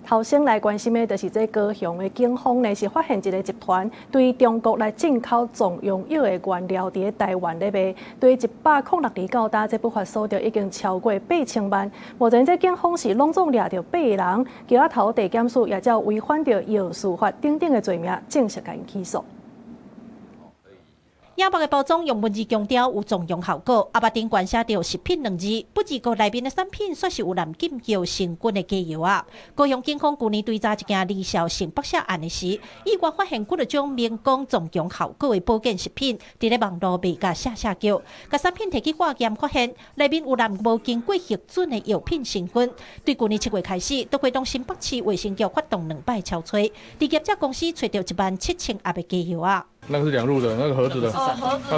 頭先來關心的，就是這高雄的警方呢，是發現一個集團對中國來進口重用藥的原料，在台灣咧賣，對106例到達，這不法數字已經超過8000萬。目前這警方是攏總抓到8人，今仔頭地檢署也照違反着藥事法等等的罪名，正式甲因起訴。亞白的包裝用文字強調有重用效果，阿白頂懸寫着食品2字，不知個內面的產品說是有含禁藥成分的假藥啊。高雄警方去年追查一件李小成爆殺案的時，意外發現幾多種明講重用效果的保健食品，佇咧網絡賣甲下叫，甲產品提去化驗發現內面有含無經過核准的藥品成分。對去年7月開始，都會當新北市衛生局發動2擺敲催，佇業者公司找到17000盒的假藥啊。那個是2入的，那個盒子的。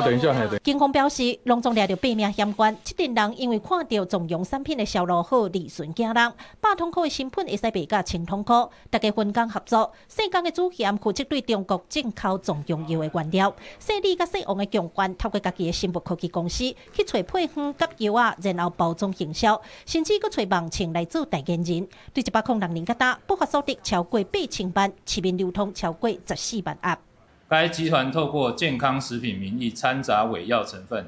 等一下，警方表示，攏總抓到8名嫌犯，這群人因為看到重用產品的銷路好，利潤驚人，8桶塊的成本會使賣到10桶塊，大家分工合作，細工的主嫌負責對中國進口重用藥的原料，細利甲細王的強姦，透過家己的生物科技公司去找配方甲藥啊，然後包裝行銷，甚至佫找網青來做代言人，對106人甲打，不法所得超過8000萬，市面流通超過14萬盒。該集團透過健康食品名義摻雜偽藥成分，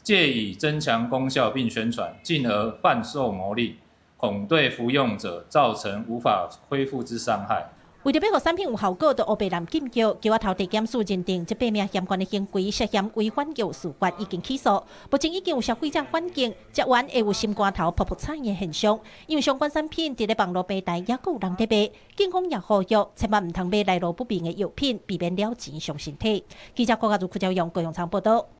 借以增強功效並宣傳，進而販售牟利，恐對服用者造成無法恢復之傷害。為着要讓產品有效果，就烏白藍禁藥，今仔頭地檢署認定這8名嫌犯的行為涉嫌違反藥事法，已經起訴。目前已經有消費者反映，食完會有心肝頭、噗噗慘的現象，因為相關產品佇咧網絡平台也有人在賣。警方也呼籲，千萬唔通買來路不明的藥品，避免了錢傷身體。記者郭家如、柯兆陽、高雄場報道。